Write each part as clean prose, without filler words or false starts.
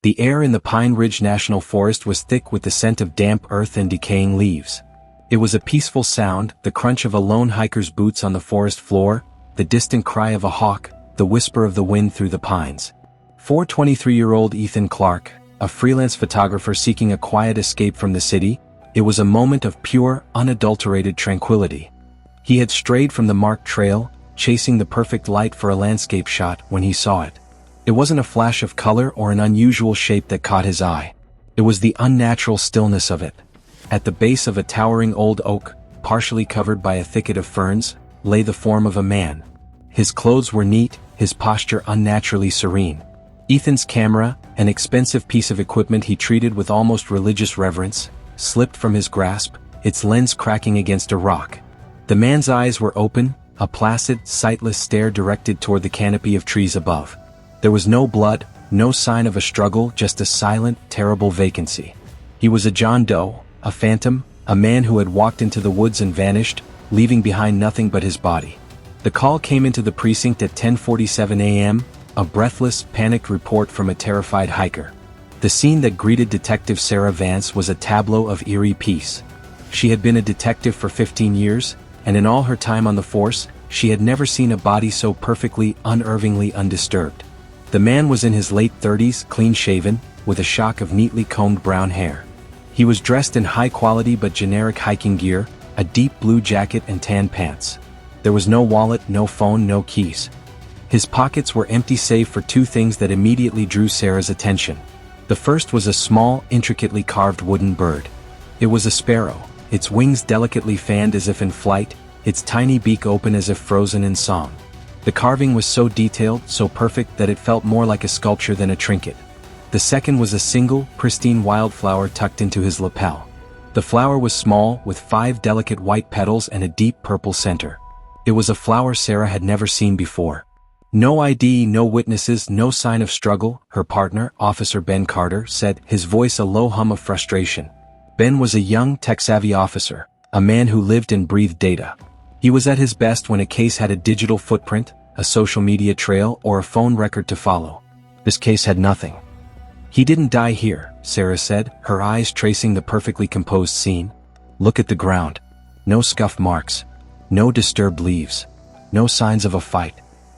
The air in the Pine Ridge National Forest was thick with the scent of damp earth and decaying leaves. It was a peaceful sound, the crunch of a lone hiker's boots on the forest floor, the distant cry of a hawk, the whisper of the wind through the pines. For 23-year-old Ethan Clark, a freelance photographer seeking a quiet escape from the city, it was a moment of pure, unadulterated tranquility. He had strayed from the marked trail, chasing the perfect light for a landscape shot when he saw it. It wasn't a flash of color or an unusual shape that caught his eye. It was the unnatural stillness of it. At the base of a towering old oak, partially covered by a thicket of ferns, lay the form of a man. His clothes were neat, his posture unnaturally serene. Ethan's camera, an expensive piece of equipment he treated with almost religious reverence, slipped from his grasp, its lens cracking against a rock. The man's eyes were open, a placid, sightless stare directed toward the canopy of trees above. There was no blood, no sign of a struggle, just a silent, terrible vacancy. He was a John Doe, a phantom, a man who had walked into the woods and vanished, leaving behind nothing but his body. The call came into the precinct at 10:47 a.m., a breathless, panicked report from a terrified hiker. The scene that greeted Detective Sarah Vance was a tableau of eerie peace. She had been a detective for 15 years, and in all her time on the force, she had never seen a body so perfectly, unervingly undisturbed. The man was in his late 30s, clean-shaven, with a shock of neatly combed brown hair. He was dressed in high-quality but generic hiking gear, a deep blue jacket and tan pants. There was no wallet, no phone, no keys. His pockets were empty save for two things that immediately drew Sarah's attention. The first was a small, intricately carved wooden bird. It was a sparrow, its wings delicately fanned as if in flight, its tiny beak open as if frozen in song. The carving was so detailed, so perfect that it felt more like a sculpture than a trinket. The second was a single, pristine wildflower tucked into his lapel. The flower was small, with 5 delicate white petals and a deep purple center. It was a flower Sarah had never seen before. No ID, no witnesses, no sign of struggle, her partner, Officer Ben Carter, said, his voice a low hum of frustration. Ben was a young, tech-savvy officer, a man who lived and breathed data. He was at his best when a case had a digital footprint, a social media trail, or a phone record to follow. This case had nothing. He didn't die here, Sarah said, her eyes tracing the perfectly composed scene. Look at the ground. No scuff marks. No disturbed leaves. No signs of a fight.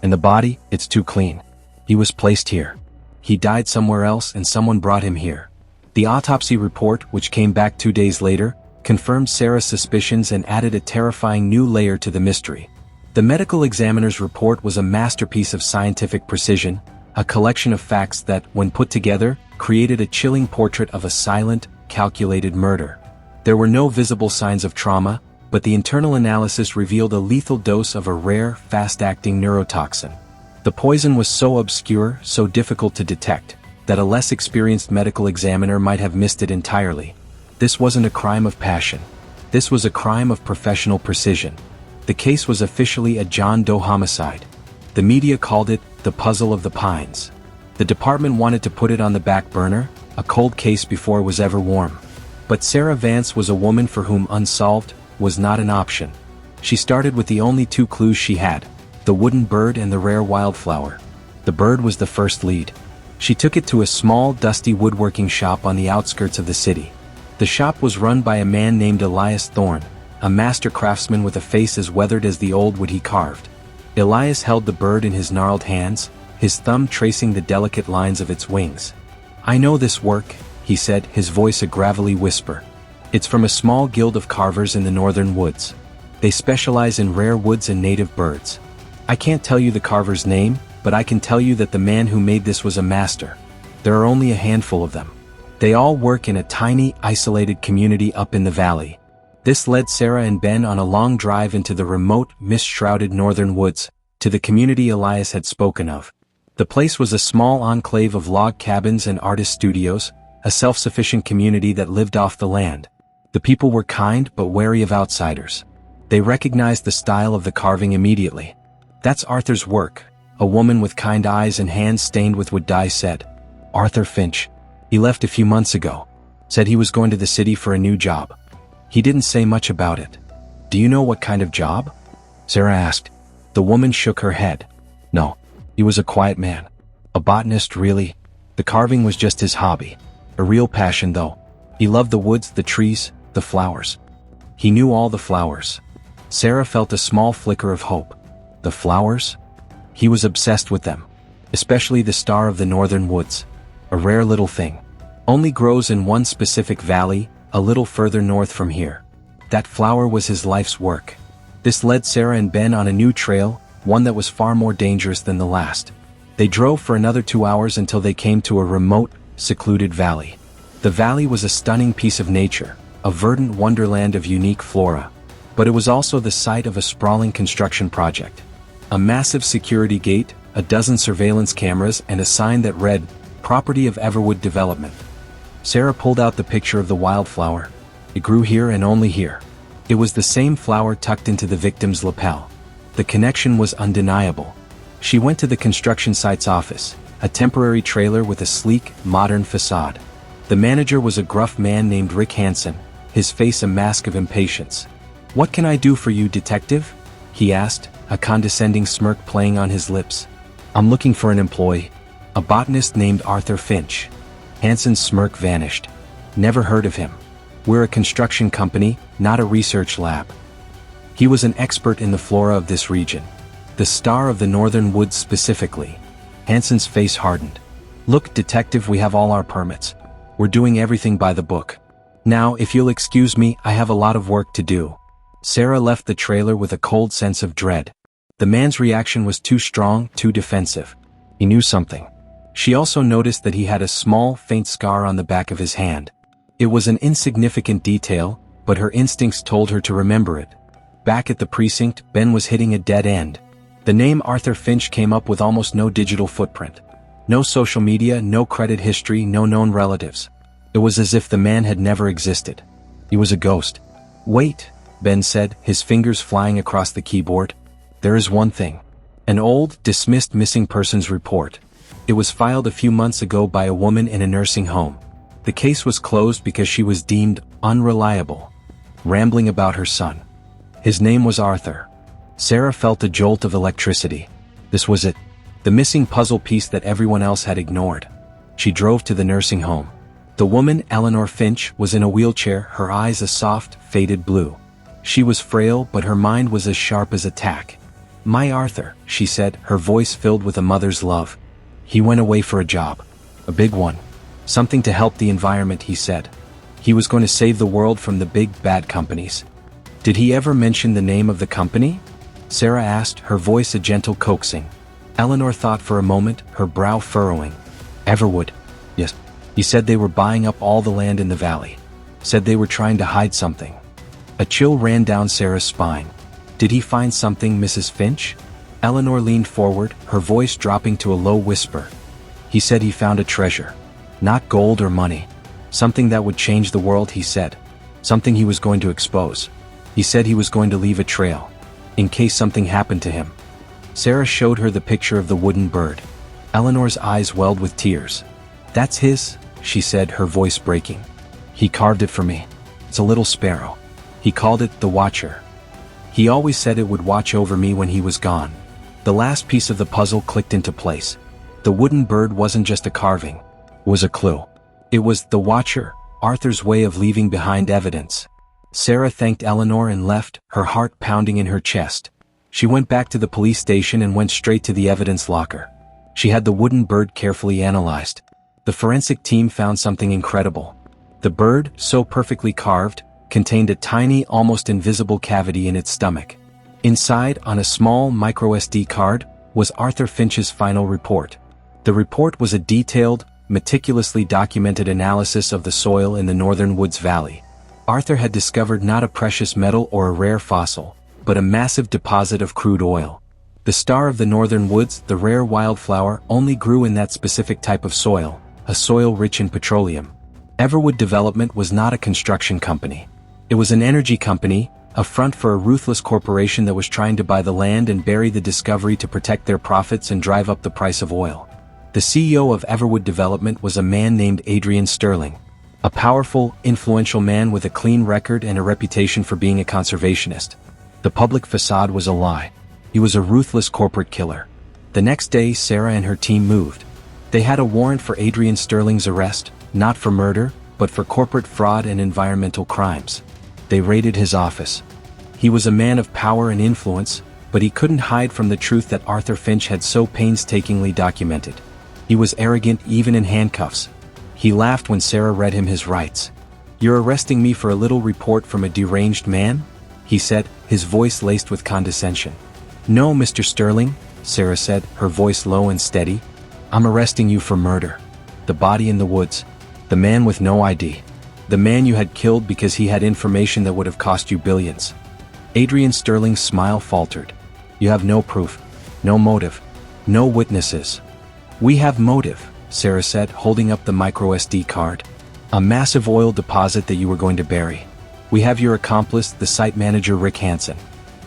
And the body, it's too clean. He was placed here. He died somewhere else and someone brought him here. The autopsy report, which came back 2 days later, confirmed Sarah's suspicions and added a terrifying new layer to the mystery. The medical examiner's report was a masterpiece of scientific precision, a collection of facts that, when put together, created a chilling portrait of a silent, calculated murder. There were no visible signs of trauma, but the internal analysis revealed a lethal dose of a rare, fast-acting neurotoxin. The poison was so obscure, so difficult to detect, that a less experienced medical examiner might have missed it entirely. This wasn't a crime of passion. This was a crime of professional precision. The case was officially a John Doe homicide. The media called it the Puzzle of the Pines. The department wanted to put it on the back burner, a cold case before it was ever warm. But Sarah Vance was a woman for whom unsolved was not an option. She started with the only 2 clues she had, the wooden bird and the rare wildflower. The bird was the first lead. She took it to a small, dusty woodworking shop on the outskirts of the city. The shop was run by a man named Elias Thorne, a master craftsman with a face as weathered as the old wood he carved. Elias held the bird in his gnarled hands, his thumb tracing the delicate lines of its wings. "I know this work," he said, his voice a gravelly whisper. "It's from a small guild of carvers in the northern woods. They specialize in rare woods and native birds. I can't tell you the carver's name, but I can tell you that the man who made this was a master. There are only a handful of them. They all work in a tiny, isolated community up in the valley." This led Sarah and Ben on a long drive into the remote, mist-shrouded northern woods, to the community Elias had spoken of. The place was a small enclave of log cabins and artist studios, a self-sufficient community that lived off the land. The people were kind but wary of outsiders. They recognized the style of the carving immediately. "That's Arthur's work," a woman with kind eyes and hands stained with wood dye said. "Arthur Finch. He left a few months ago. Said he was going to the city for a new job. He didn't say much about it." "Do you know what kind of job?" Sarah asked. The woman shook her head. "No. He was a quiet man. A botanist, really. The carving was just his hobby. A real passion though. He loved the woods, the trees, the flowers. He knew all the flowers. Sarah felt a small flicker of hope. The flowers? He was obsessed with them. Especially the star of the northern woods. A rare little thing. Only grows in one specific valley, a little further north from here. That flower was his life's work. This led Sarah and Ben on a new trail, one that was far more dangerous than the last. They drove for another 2 hours until they came to a remote, secluded valley. The valley was a stunning piece of nature, a verdant wonderland of unique flora. But it was also the site of a sprawling construction project. A massive security gate, a dozen surveillance cameras, and a sign that read, "Property of Everwood Development." Sarah pulled out the picture of the wildflower. It grew here and only here. It was the same flower tucked into the victim's lapel. The connection was undeniable. She went to the construction site's office, a temporary trailer with a sleek, modern facade. The manager was a gruff man named Rick Hansen, his face a mask of impatience. "What can I do for you, detective?" he asked, a condescending smirk playing on his lips. "I'm looking for an employee. A botanist named Arthur Finch." Hansen's smirk vanished. "Never heard of him. We're a construction company, not a research lab." He was an expert in the flora of this region. The star of the northern woods specifically. Hansen's face hardened. "Look, detective, we have all our permits. We're doing everything by the book. Now, if you'll excuse me, I have a lot of work to do." Sarah left the trailer with a cold sense of dread. The man's reaction was too strong, too defensive. He knew something. She also noticed that he had a small, faint scar on the back of his hand. It was an insignificant detail, but her instincts told her to remember it. Back at the precinct, Ben was hitting a dead end. The name Arthur Finch came up with almost no digital footprint. No social media, no credit history, no known relatives. It was as if the man had never existed. He was a ghost. "Wait," Ben said, his fingers flying across the keyboard. "There is one thing. An old, dismissed missing persons report. It was filed a few months ago by a woman in a nursing home. The case was closed because she was deemed unreliable, rambling about her son. His name was Arthur." Sarah felt a jolt of electricity. This was it. The missing puzzle piece that everyone else had ignored. She drove to the nursing home. The woman, Eleanor Finch, was in a wheelchair, her eyes a soft, faded blue. She was frail, but her mind was as sharp as a tack. "My Arthur," she said, her voice filled with a mother's love. "He went away for a job. A big one. Something to help the environment," he said. "He was going to save the world from the big, bad companies." "Did he ever mention the name of the company?" Sarah asked, her voice a gentle coaxing. Eleanor thought for a moment, her brow furrowing. "Everwood. Yes. He said they were buying up all the land in the valley. Said they were trying to hide something." A chill ran down Sarah's spine. "Did he find something, Mrs. Finch?" Eleanor leaned forward, her voice dropping to a low whisper. "He said he found a treasure. Not gold or money. Something that would change the world, he said. Something he was going to expose. He said he was going to leave a trail. In case something happened to him." Sarah showed her the picture of the wooden bird. Eleanor's eyes welled with tears. "That's his," she said, her voice breaking. "He carved it for me. It's a little sparrow. He called it the Watcher. He always said it would watch over me when he was gone." The last piece of the puzzle clicked into place. The wooden bird wasn't just a carving. It was a clue. It was the Watcher, Arthur's way of leaving behind evidence. Sarah thanked Eleanor and left, her heart pounding in her chest. She went back to the police station and went straight to the evidence locker. She had the wooden bird carefully analyzed. The forensic team found something incredible. The bird, so perfectly carved, contained a tiny, almost invisible cavity in its stomach. Inside, on a small micro-SD card, was Arthur Finch's final report. The report was a detailed, meticulously documented analysis of the soil in the northern woods valley. Arthur had discovered not a precious metal or a rare fossil, but a massive deposit of crude oil. The star of the northern woods, the rare wildflower, only grew in that specific type of soil, a soil rich in petroleum. Everwood Development was not a construction company. It was an energy company, a front for a ruthless corporation that was trying to buy the land and bury the discovery to protect their profits and drive up the price of oil. The CEO of Everwood Development was a man named Adrian Sterling. A powerful, influential man with a clean record and a reputation for being a conservationist. The public facade was a lie. He was a ruthless corporate killer. The next day, Sarah and her team moved. They had a warrant for Adrian Sterling's arrest, not for murder, but for corporate fraud and environmental crimes. They raided his office. He was a man of power and influence, but he couldn't hide from the truth that Arthur Finch had so painstakingly documented. He was arrogant even in handcuffs. He laughed when Sarah read him his rights. "You're arresting me for a little report from a deranged man?" he said, his voice laced with condescension. "No, Mr. Sterling," Sarah said, her voice low and steady. "I'm arresting you for murder. The body in the woods. The man with no ID. The man you had killed because he had information that would have cost you billions." Adrian Sterling's smile faltered. "You have no proof. No motive. No witnesses." "We have motive," Sarah said, holding up the microSD card. "A massive oil deposit that you were going to bury. We have your accomplice, the site manager Rick Hansen.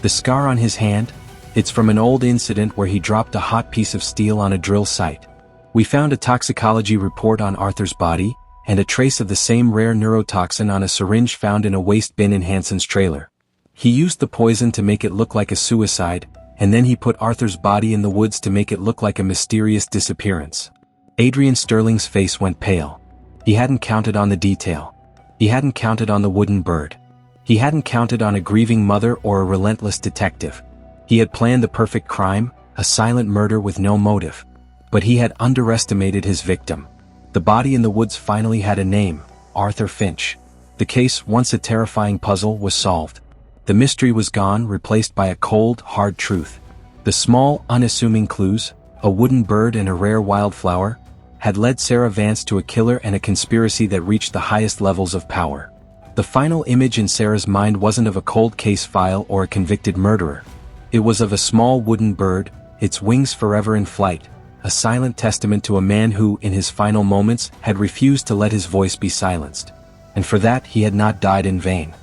The scar on his hand? It's from an old incident where he dropped a hot piece of steel on a drill site. We found a toxicology report on Arthur's body, and a trace of the same rare neurotoxin on a syringe found in a waste bin in Hansen's trailer. He used the poison to make it look like a suicide, and then he put Arthur's body in the woods to make it look like a mysterious disappearance." Adrian Sterling's face went pale. He hadn't counted on the detail. He hadn't counted on the wooden bird. He hadn't counted on a grieving mother or a relentless detective. He had planned the perfect crime, a silent murder with no motive. But he had underestimated his victim. The body in the woods finally had a name, Arthur Finch. The case, once a terrifying puzzle, was solved. The mystery was gone, replaced by a cold, hard truth. The small, unassuming clues, a wooden bird and a rare wildflower, had led Sarah Vance to a killer and a conspiracy that reached the highest levels of power. The final image in Sarah's mind wasn't of a cold case file or a convicted murderer. It was of a small wooden bird, its wings forever in flight, a silent testament to a man who, in his final moments, had refused to let his voice be silenced. And for that he had not died in vain.